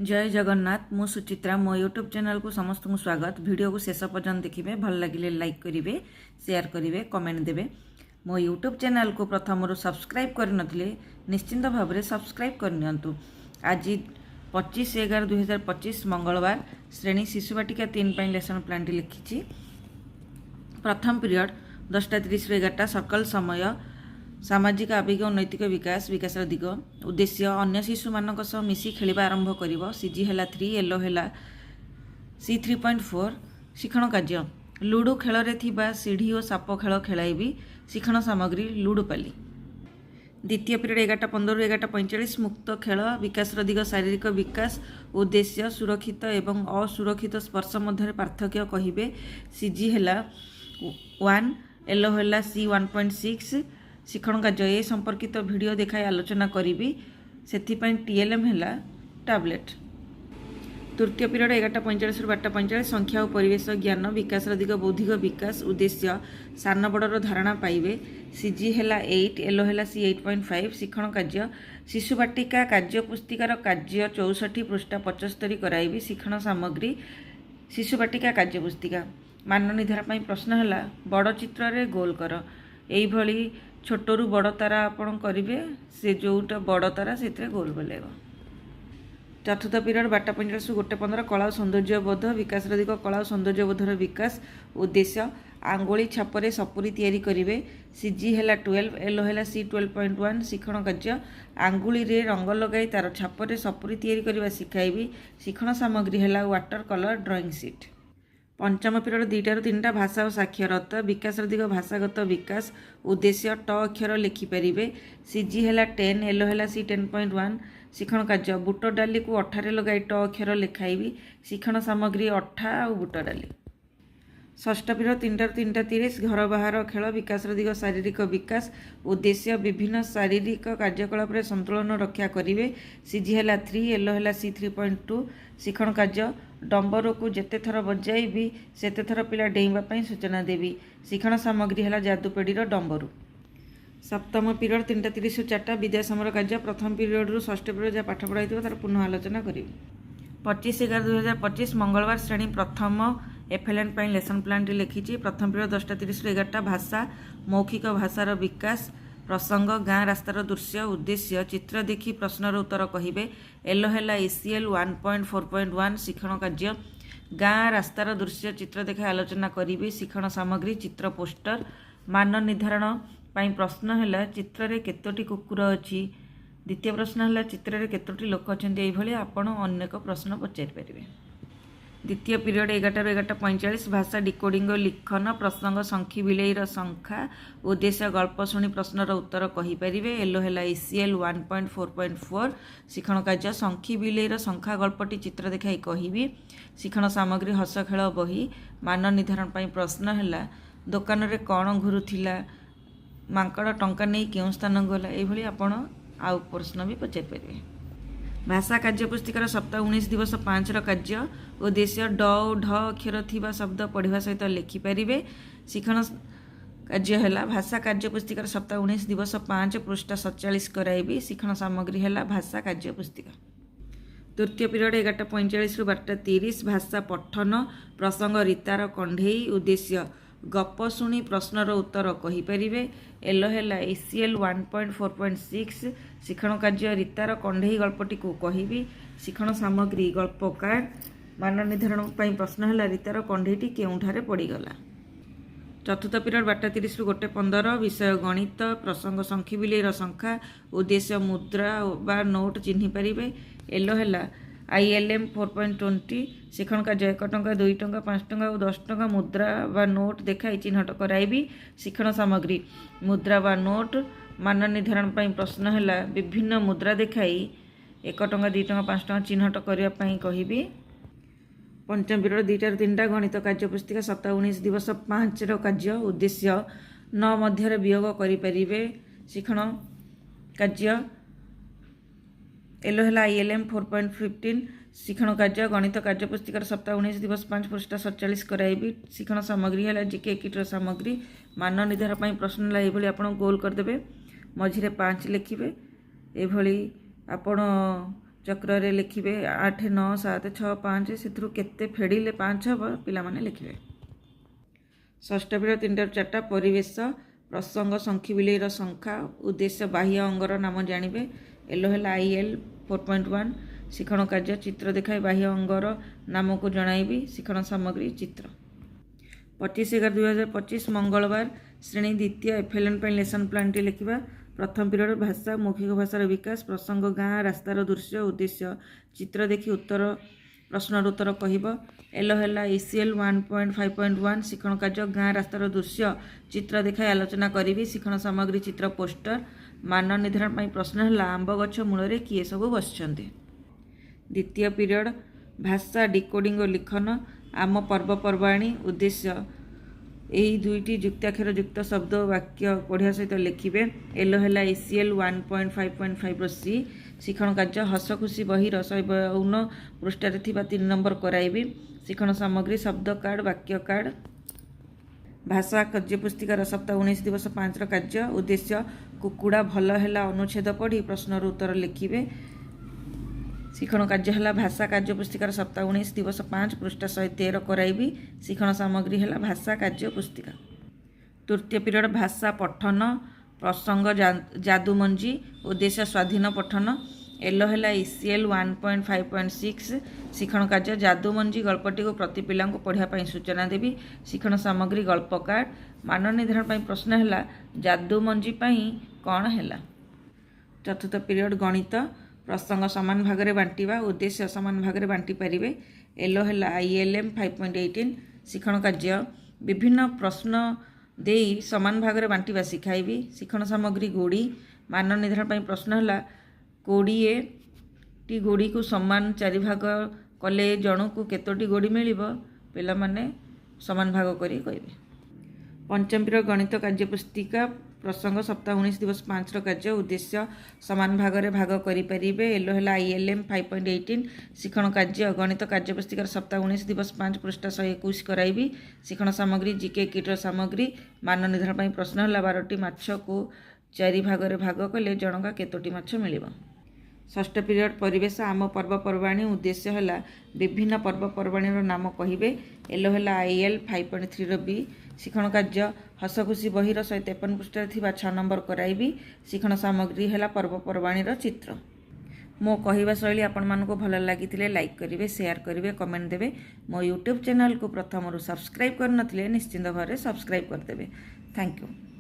जय जगन्नाथ मु सुचित्रा मो यूट्यूब चैनल को समस्त को स्वागत। वीडियो को शेष पर्यंत देखिए, भल लगे लाइक करेंगे, शेयर करेंगे, कमेंट देवे। मो यूट्यूब चैनल को प्रथम सब्सक्राइब करनथिले निश्चिंत भाव में सब्सक्राइब करनियंतु। आज 25/11/2025 मंगलवार श्रेणी शिशु बाटिका 3 लेसन प्लान लिखी। प्रथम पीरियड 10:30 ରୁ 11ଟା सर्कल समय सामाजिक आवेग और नैतिक विकास विकासर दिग उद्देश्य अन्य शिशु मानक सह मिसी खेलिबा आरंभ करिवो। सीजी हैला 3 येलो हैला सी 3.4 शिक्षण कार्य लुडो खेल रे थिबा सीढ़ी और साप खेल खेलाइबी। शिक्षण सामग्री लुडो पाली। द्वितीय पीरियड 11:15 ରୁ 11:45 मुक्त खेल विकासर दिग शारीरिक विकास उद्देश्य सुरक्षित एवं असुरक्षित स्पर्श मध्य पार्थक्य कहिबे। सीजी हैला 1 येलो हैला सी 1.6 शिक्षण कार्य ए संपर्कित वीडियो देखाई आलोचना करी से टीएलएम है टैबलेट। तृतीय पीरियड 11:45 ରୁ 12:45 संख्या और परिवेश ज्ञान विकास दिग बौद्धिक विकास उद्देश्य सान बड़र धारणा पाइबे। सीजी है 8 येलो है सी 8.5 शिक्षण कार्य शिशु बाटिका कार्य पुस्तिकार कार्य 64 पृष्ठ 75 कराइबी। शिक्षण सामग्री शिशु बाटिका कार्य पुस्तिका मान निर्धारण प्रश्न है बड़ चित्र रे गोल कर। यही छोटू बड़ तारा आपण करेंगे से जोटा बड़ तारा से गोल बोलेग। चतुर्थ पीरियड 12:45 ରୁ 1:15 कला और सौंदर्य बोध विकास दिग कला और सौंदर्य बोधर विकास उद्देश्य आंगुली छापरे सपुरी तैयारी करेंगे। सीजी है 12 येलो है सी 12.1 शिक्षण कार्य आंगुली रे रंग लगाई तार छापरे सपुरी तैयारी करने शिखाइबी। शिक्षण सामग्री है वाटर कलर ड्रॉइंग सीट। पंचम पीरियड 2टा ରୁ 3ଟା भाषा और साक्षरता विकास दिग भाषागत विकास उद्देश्य ट अक्षर लिखिपारे। सीजी है 10 येलो है सी 10.1 शिक्षण कार्य बुट डाली को अठारे लगाई ट अक्षर लिखाइबी। शिक्षण सामग्री अठा और बुट डाली। षष्ठ पीरियड 3टा ରୁ 3:30 घर बाहर खेल विकास दिग शारीरिक विकास उद्देश्य विभिन्न शारीरिक कार्यकलाप संतुलन रक्षा करेंगे। सीजी है 3 येलो है सी 3.2 शिक्षण कार्य डंबर को जेते थर बजाइबी सेते थर पिला डेइबा सूचना देवी। शिक्षण सामग्री है जादुपेढ़ीर डंबरू। सप्तम पीरियड 3:30 ରୁ 4ଟା विद्यासमर कार्य प्रथम पीरियड रु षष्ठ पीरियड जहाँ पाठ पढ़ाई तार पुनः आलोचना करी। 25/11/2025 मंगलवार श्रेणी प्रथम एफएलएन लेसन प्लान लिखी। प्रथम पीरियड 10:30 ରୁ 11ଟା भाषा मौखिक भाषार विकास प्रसंग गाँ रास्तार दृश्य उद्देश्य चित्र देखी प्रश्नर उत्तर कहिबे। येलो है एसीएल 1.4.1 शिक्षण कार्य गाँ रास्तार दृश्य चित्र देखा आलोचना करी। शिक्षण सामग्री चित्र पोस्टर मान निर्धारण प्रश्न है चित्र रे केतोटी कुकुर अच्छी। द्वितीय प्रश्न है चित्र रे केतोटी लोक अच्छा। ये आपण अनेक प्रश्न पचारि पारे। द्वितीय पीरियड 11टा ରୁ 11:45 भाषा डिकोडिंग लिखन प्रसंग संखी बिलेईर संख्या उद्देश्य गल्प शुणी प्रश्नर उत्तर कहीपर। येलो है एसीएल 1.4.4 शिक्षण कार्य संखी बिलेईर संख्या गल्पटी चित्र देखाई कहि। शिक्षण सामग्री हस खेल बही मान निर्धारण प्रश्न है दुकान रे कौन घुरुला मांकड़ टंका नहीं क्यों स्थान गला। ये आपण आउ प्रश्न भी पचारि पारे। भाषा कार्य पुस्तिकार सप्ताह 19 दिवस 5 कार्य उद्देश्य ड और ढ अक्षर थिबा शब्द पढ़ा सहित लिखिपारे। शिक्षण कार्य है भाषा कार्य पुस्तिकार सप्ताह 19 दिवस 5 पृष्ठ 47 कराइबी। शिक्षण सामग्री है भाषा कार्य पुस्तिका। तृतीय पीरियड 11:45 ରୁ 12:30 भाषा पठन प्रसंग रीतार कंढेई उद्देश्य गप शुणी प्रश्नर उत्तर कहीपर। येलो है एसीएल 1.4.6 शिक्षण कार्य रीतार कंढेई गल्पटी को कहि। शिक्षण सामग्री गल्प कार्ड मान निर्धारण प्रश्न है रीतार कंढेईटी केउठारे पड़ीगला। चतुर्थ पीरियड 12:30 ରୁ 1:15 विषय गणित प्रसंग संखी बिलेईर संख्या उद्देश्य मुद्रा बा नोट चिन्ह पारे। येलो है ILM 4.20 शिक्षण कार्य 1 टंका 2 टंका 5 टंका और 10 टंका मुद्रा बा नोट देखाई चिन्हट कराइबी। शिक्षण सामग्री मुद्रा बा नोट मान निर्धारण प्रश्न है विभिन्न मुद्रा देखाई 1 टंका 2 टंका 5 टंका चिन्हट करने कहि। पंचम पीरियड 2टा ରୁ 3ଟା गणित कार्य पुस्तिका सप्ताह 19 दिवस 5 कार्य उद्देश्य न मध्य वियोग करें। शिक्षण कार्य येलो है ILM 4.15 शिक्षण कार्य गणित कार्य पुस्तिकार सप्ताह 19 दिवस 5 पृष्ठ 47 कराइबी। शिक्षण सामग्री है जीके किटर सामग्री मान निर्धारण प्रश्न है आप गोल करदे मझे 5 लिखे। ये आपण ଚକ୍ରରେ ଲେଖିବେ 8 9 7 6 5 ସେଥିରୁ କେତେ ଫେଡ଼ିଲେ 5 ହେବ ପିଲାମାନେ ଲେଖିବେ। ଷଷ୍ଠ ପିରିୟଡ଼ 3ଟାରୁ 4ଟା ପରିବେଶ ପ୍ରସଙ୍ଗ ଶଙ୍ଖି ବିଲେଇର ସଂଖ୍ୟା ଉଦ୍ଦେଶ୍ୟ ବାହ୍ୟ ଅଙ୍ଗର ନାମ ଜାଣିବେ। ଏଲୋ ହେଲା IL 4.1 ଶିକ୍ଷଣ କାର୍ଯ୍ୟ ଚିତ୍ର ଦେଖାଇ ବାହ୍ୟ ଅଙ୍ଗର ନାମକୁ ଜଣାଇବି। ଶିକ୍ଷଣ ସାମଗ୍ରୀ ଚିତ୍ର। 25/11/2025 ମଙ୍ଗଳବାର ଶ୍ରେଣୀ ଦ୍ୱିତୀୟ FLN ପାଇଁ ଲେସନ୍ ପ୍ଲାନ୍ଟି ଲେଖିବା। ପ୍ରଥମ ପିରିୟଡ଼ ଭାଷା ମୌଖିକ ଭାଷାର ବିକାଶ ପ୍ରସଙ୍ଗ ଗାଁ ରାସ୍ତାର ଦୃଶ୍ୟ ଉଦ୍ଦେଶ୍ୟ ଚିତ୍ର ଦେଖି ଉତ୍ତର ପ୍ରଶ୍ନର ଉତ୍ତର କହିବ। ଏଲୋ ହେଲା ECL 1.5.1 ଶିକ୍ଷଣ କାର୍ଯ୍ୟ ଗାଁ ରାସ୍ତାର ଦୃଶ୍ୟ ଚିତ୍ର ଦେଖାଇ ଆଲୋଚନା କରିବି। ଶିକ୍ଷଣ ସାମଗ୍ରୀ ଚିତ୍ର ପୋଷ୍ଟର। ମାନ ନିର୍ଦ୍ଧାରଣ ପାଇଁ ପ୍ରଶ୍ନ ହେଲା ଆମ୍ବ ଗଛ ମୂଳରେ କିଏ ସବୁ ବସିଛନ୍ତି। ଦ୍ୱିତୀୟ ପିରିୟଡ଼ ଭାଷା ଡିକୋଡ଼ିଂ ଓ ଲିଖନ ଆମ ପର୍ବପର୍ବାଣୀ ଉଦ୍ଦେଶ୍ୟ ଏହି ଦୁଇଟି ଯୁକ୍ତାକ୍ଷର ଯୁକ୍ତ ଶବ୍ଦ ଓ ବାକ୍ୟ ପଢ଼ିବା ସହିତ ଲେଖିବେ। ଏଲୋ ହେଲା ECL 1.5.5 C ଶିକ୍ଷଣ କାର୍ଯ୍ୟ ହସ ଖୁସି ବହିର 152 ପୃଷ୍ଠାରେ ଥିବା 3 ନମ୍ବର କରାଇବି। ଶିକ୍ଷଣ ସାମଗ୍ରୀ ଶବ୍ଦ କାର୍ଡ଼ ବାକ୍ୟ କାର୍ଡ଼। ଭାଷା କାର୍ଯ୍ୟପୁସ୍ତିକାର ସପ୍ତାହ 19 ଦିବସ 5ର କାର୍ଯ୍ୟ ଉଦ୍ଦେଶ୍ୟ କୁକୁଡ଼ା ଭଲ ହେଲା ଅନୁଚ୍ଛେଦ ପଢ଼ି ପ୍ରଶ୍ନର ଉତ୍ତର ଲେଖିବେ। ଶିକ୍ଷଣ କାର୍ଯ୍ୟ ହେଲା ଭାଷା କାର୍ଯ୍ୟପୁସ୍ତିକାର ସପ୍ତାହ 19 ଦିବସ 5 ପୃଷ୍ଠା 113 କରାଇବି। ଶିକ୍ଷଣ ସାମଗ୍ରୀ ହେଲା ଭାଷା କାର୍ଯ୍ୟପୁସ୍ତିକା। ତୃତୀୟ ପିରିୟଡ଼ ଭାଷା ପଠନ ପ୍ରସଙ୍ଗ ଯାଦୁମଞ୍ଜି ଉଦ୍ଦେଶ୍ୟ ସ୍ୱାଧୀନ ପଠନ। ଏଲୋ ହେଲା ECL 1.5.6 ଶିକ୍ଷଣ କାର୍ଯ୍ୟ ଯାଦୁମଞ୍ଜି ଗଳ୍ପଟିକୁ ପ୍ରତି ପିଲାଙ୍କୁ ପଢ଼ିବା ପାଇଁ ସୂଚନା ଦେବି। ଶିକ୍ଷଣ ସାମଗ୍ରୀ ଗଳ୍ପ କାର୍ଡ଼। ମାନ ନିର୍ଦ୍ଧାରଣ ପାଇଁ ପ୍ରଶ୍ନ ହେଲା ଯାଦୁମଞ୍ଜି ପାଇଁ କ'ଣ ହେଲା। ଚତୁର୍ଥ ପିରିୟଡ଼ ଗଣିତ ପ୍ରସଙ୍ଗ ସମାନ ଭାଗରେ ବାଣ୍ଟିବା ଉଦ୍ଦେଶ୍ୟ ସମାନ ଭାଗରେ ବାଣ୍ଟି ପାରିବେ। ଏଲୋ ହେଲା ILM 5.18 ଶିକ୍ଷଣ କାର୍ଯ୍ୟ ବିଭିନ୍ନ ପ୍ରଶ୍ନ ଦେଇ ସମାନ ଭାଗରେ ବାଣ୍ଟିବା ଶିଖାଇବି। ଶିକ୍ଷଣ ସାମଗ୍ରୀ ଗୋଡ଼ି। ମାନ ନିର୍ଦ୍ଧାରଣ ପାଇଁ ପ୍ରଶ୍ନ ହେଲା 20ଟି ଗୋଡ଼ିକୁ ସମାନ 4 ଭାଗ କଲେ ଜଣକୁ କେତୋଟି ଗୋଡ଼ି ମିଳିବ ପିଲାମାନେ ସମାନ ଭାଗ କରି କହିବେ। ପଞ୍ଚମ ପିରିୟଡ଼ ଗଣିତ କାର୍ଯ୍ୟପୁସ୍ତିକା ପ୍ରସଙ୍ଗ ସପ୍ତାହ 19 ଦିବସ 5ର କାର୍ଯ୍ୟ ଉଦ୍ଦେଶ୍ୟ ସମାନ ଭାଗରେ ଭାଗ କରିପାରିବେ। ଏଲୋ ହେଲା ILM 5.18 ଶିକ୍ଷଣ କାର୍ଯ୍ୟ ଗଣିତ କାର୍ଯ୍ୟପୁସ୍ତିକାର ସପ୍ତାହ 19 ଦିବସ 5 ପୃଷ୍ଠା 121 କରାଇବି। ଶିକ୍ଷଣ ସାମଗ୍ରୀ GK କିଟ୍ର ସାମଗ୍ରୀ। ମାନ ନିର୍ଦ୍ଧାରଣ ପାଇଁ ପ୍ରଶ୍ନ ହେଲା 12ଟି ମାଛକୁ 4 ଭାଗରେ ଭାଗ କଲେ ଜଣକା କେତୋଟି ମାଛ ମିଳିବ। ଷଷ୍ଠ ପିରିୟଡ଼ ପରିବେଶ ଆମ ପର୍ବପର୍ବାଣୀ ଉଦ୍ଦେଶ୍ୟ ହେଲା ବିଭିନ୍ନ ପର୍ବପର୍ବାଣୀର ନାମ କହିବେ। ଏଲୋ ହେଲା IL 5.3ର B ଶିକ୍ଷଣ କାର୍ଯ୍ୟ ହସ ଖୁସି ବହିର 153 ପୃଷ୍ଠାରେ ଥିବା 6 ନମ୍ବର କରାଇବି। ଶିକ୍ଷଣ ସାମଗ୍ରୀ ହେଲା ପର୍ବପର୍ବାଣୀର ଚିତ୍ର। ମୋ କହିବା ଶୈଳୀ ଆପଣମାନଙ୍କୁ ଭଲ ଲାଗିଥିଲେ ଲାଇକ୍ କରିବେ ସେୟାର କରିବେ କମେଣ୍ଟ ଦେବେ। ମୋ ୟୁଟ୍ୟୁବ୍ ଚ୍ୟାନେଲକୁ ପ୍ରଥମରୁ ସବସ୍କ୍ରାଇବ୍ କରିନଥିଲେ ନିଶ୍ଚିନ୍ତ ଭାବରେ ସବସ୍କ୍ରାଇବ୍ କରିଦେବେ। Thank you.